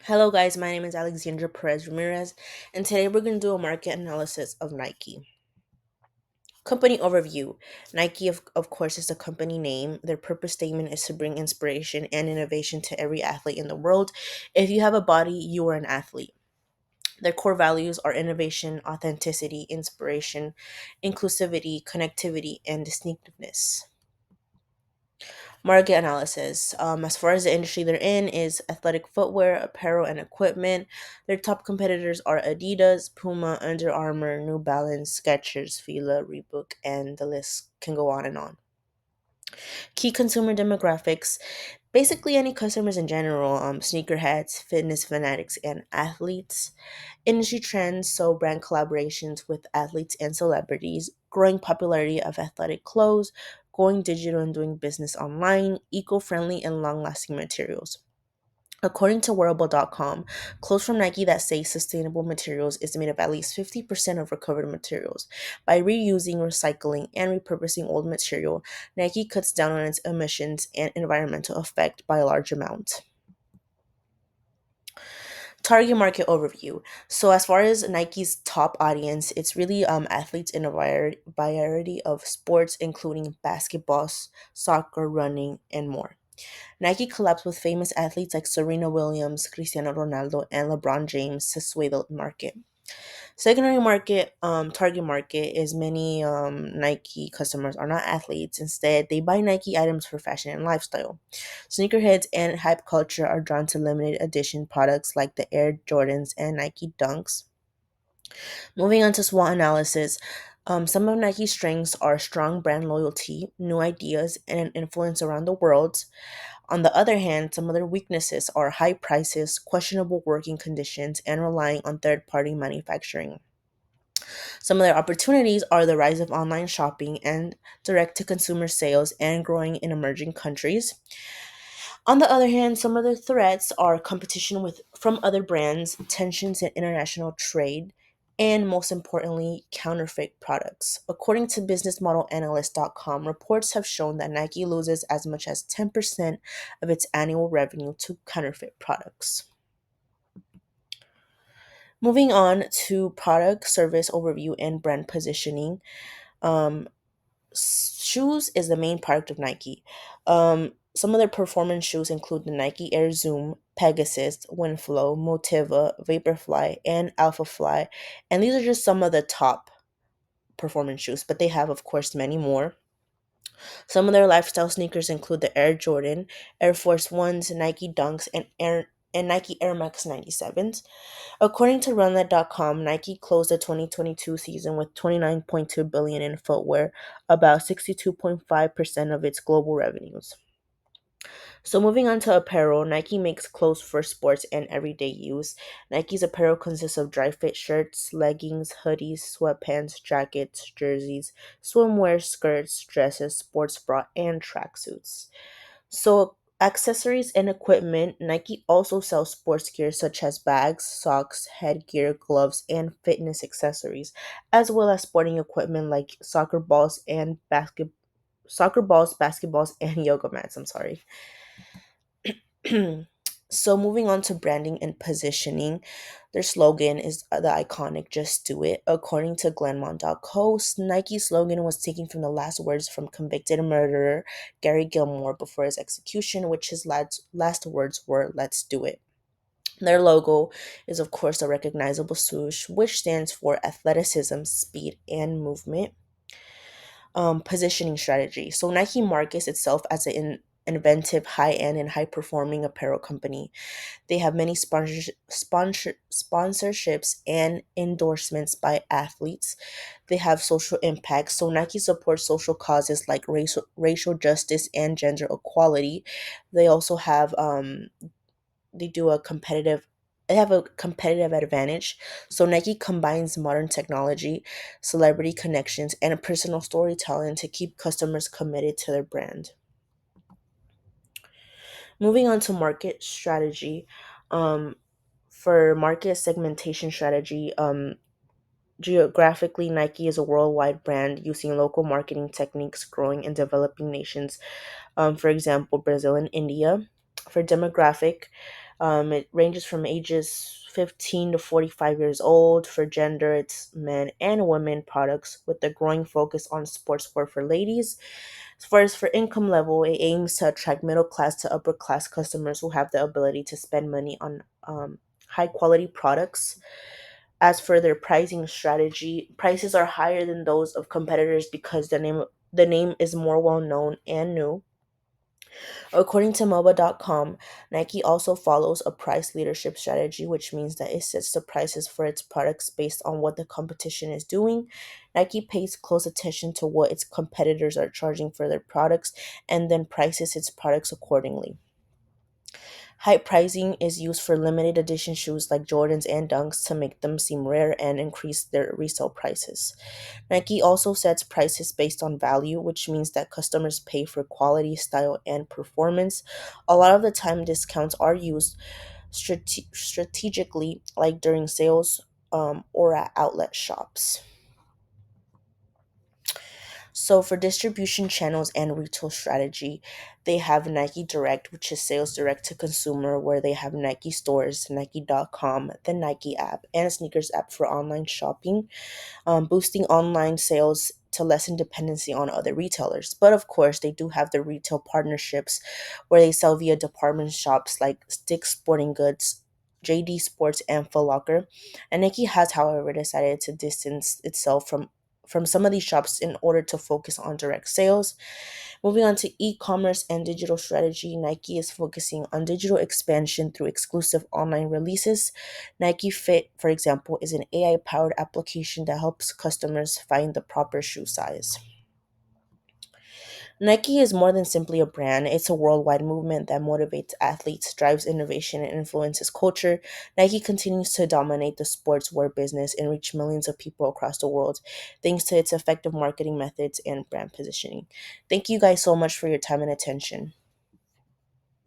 Hello, guys. My name is Alexandra Perez Ramirez, and today we're going to do a market analysis of Nike. Company overview. Nike, of course, is the company name. Their purpose statement is to bring inspiration and innovation to every athlete in the world. If you have a body, you are an athlete. Their core values are innovation, authenticity, inspiration, inclusivity, connectivity, and distinctiveness. Market analysis. As far as the industry they're in is athletic footwear, apparel, and equipment. Their top competitors are Adidas, Puma, Under Armour, New Balance, Skechers, Fila, Reebok, and the list can go on and on. Key consumer demographics. Basically, any customers in general, sneakerheads, fitness fanatics, and athletes. Industry trends, so brand collaborations with athletes and celebrities, growing popularity of athletic clothes, going digital and doing business online, eco friendly and long lasting materials. According to wearable.com, clothes from Nike that say sustainable materials is made of at least 50% of recovered materials. By reusing, recycling, and repurposing old material, Nike cuts down on its emissions and environmental effect by a large amount. Target market overview. So as far as Nike's top audience, it's really athletes in a variety of sports, including basketball, soccer, running, and more. Nike collabs with famous athletes like Serena Williams, Cristiano Ronaldo, and LeBron James to sway the market. Secondary market, target market is many Nike customers are not athletes. Instead, they buy Nike items for fashion and lifestyle. Sneakerheads and hype culture are drawn to limited edition products like the Air Jordans and Nike Dunks. Moving on to SWOT analysis, some of Nike's strengths are strong brand loyalty, new ideas, and an influence around the world. On the other hand, some of their weaknesses are high prices, questionable working conditions, and relying on third party manufacturing. Some of their opportunities are the rise of online shopping and direct to consumer sales and growing in emerging countries. On the other hand, some of the threats are competition with from other brands, tensions in international trade, and most importantly, counterfeit products. According to businessmodelanalyst.com, reports have shown that Nike loses as much as 10% of its annual revenue to counterfeit products. Moving on to product, service overview, and brand positioning. Um, Shoes is the main product of Nike. Some of their performance shoes include the Nike Air Zoom, Pegasus, Windflow, Motiva, Vaporfly, and Alphafly. And these are just some of the top performance shoes, but they have, of course, many more. Some of their lifestyle sneakers include the Air Jordan, Air Force Ones, Nike Dunks, and Nike Air Max 97s. According to Runlet.com, Nike closed the 2022 season with 29.2 billion in footwear, about 62.5% of its global revenues. So moving on to apparel, Nike makes clothes for sports and everyday use. Nike's apparel consists of dry fit shirts, leggings, hoodies, sweatpants, jackets, jerseys, swimwear, skirts, dresses, sports bra, and tracksuits. So, accessories and equipment, Nike also sells sports gear such as bags, socks, headgear, gloves, and fitness accessories, as well as sporting equipment like soccer balls, basketballs, and yoga mats. I'm sorry. So moving on to branding and positioning, their slogan is the iconic "Just Do It." According to Glenmont.co, Nike's slogan was taken from the last words from convicted murderer Gary Gilmore before his execution, which his last words were "Let's do it." Their logo is, of course, a recognizable swoosh, which stands for athleticism, speed, and movement. Positioning strategy. So Nike markets itself as an inventive, high-end, and high-performing apparel company. They have many sponsorships and endorsements by athletes. They have social impact. So Nike supports social causes like racial justice and gender equality. They also have they do a competitive they have a competitive advantage. So Nike combines modern technology, celebrity connections, and personal storytelling to keep customers committed to their brand. Moving on to market strategy. Um, for market segmentation strategy, geographically, Nike is a worldwide brand using local marketing techniques growing in developing nations, for example, Brazil and India. For demographic, It ranges from ages 15 to 45 years old. For gender, it's men and women products with a growing focus on sportswear for ladies. As far as for income level, it aims to attract middle class to upper class customers who have the ability to spend money on high quality products. As for their pricing strategy, prices are higher than those of competitors because the name is more well known and new. According to MOBA.com, Nike also follows a price leadership strategy, which means that it sets the prices for its products based on what the competition is doing. Nike pays close attention to what its competitors are charging for their products and then prices its products accordingly. High pricing is used for limited edition shoes like Jordans and Dunks to make them seem rare and increase their resale prices. Nike also sets prices based on value, which means that customers pay for quality, style, and performance. A lot of the time, discounts are used strategically, like during sales or at outlet shops. So for distribution channels and retail strategy, they have Nike Direct, which is sales direct to consumer, where they have Nike stores, Nike.com, the Nike app, and a sneakers app for online shopping, boosting online sales to lessen dependency on other retailers. But of course, they do have the retail partnerships where they sell via department shops like Stick Sporting Goods, JD Sports, and Foot Locker. And Nike has, however, decided to distance itself from some of these shops in order to focus on direct sales. Moving on to e-commerce and digital strategy, Nike is focusing on digital expansion through exclusive online releases. Nike Fit, for example, is an AI-powered application that helps customers find the proper shoe size. Nike is more than simply a brand. It's a worldwide movement that motivates athletes, drives innovation, and influences culture. Nike continues to dominate the sportswear business and reach millions of people across the world thanks to its effective marketing methods and brand positioning. Thank you guys so much for your time and attention.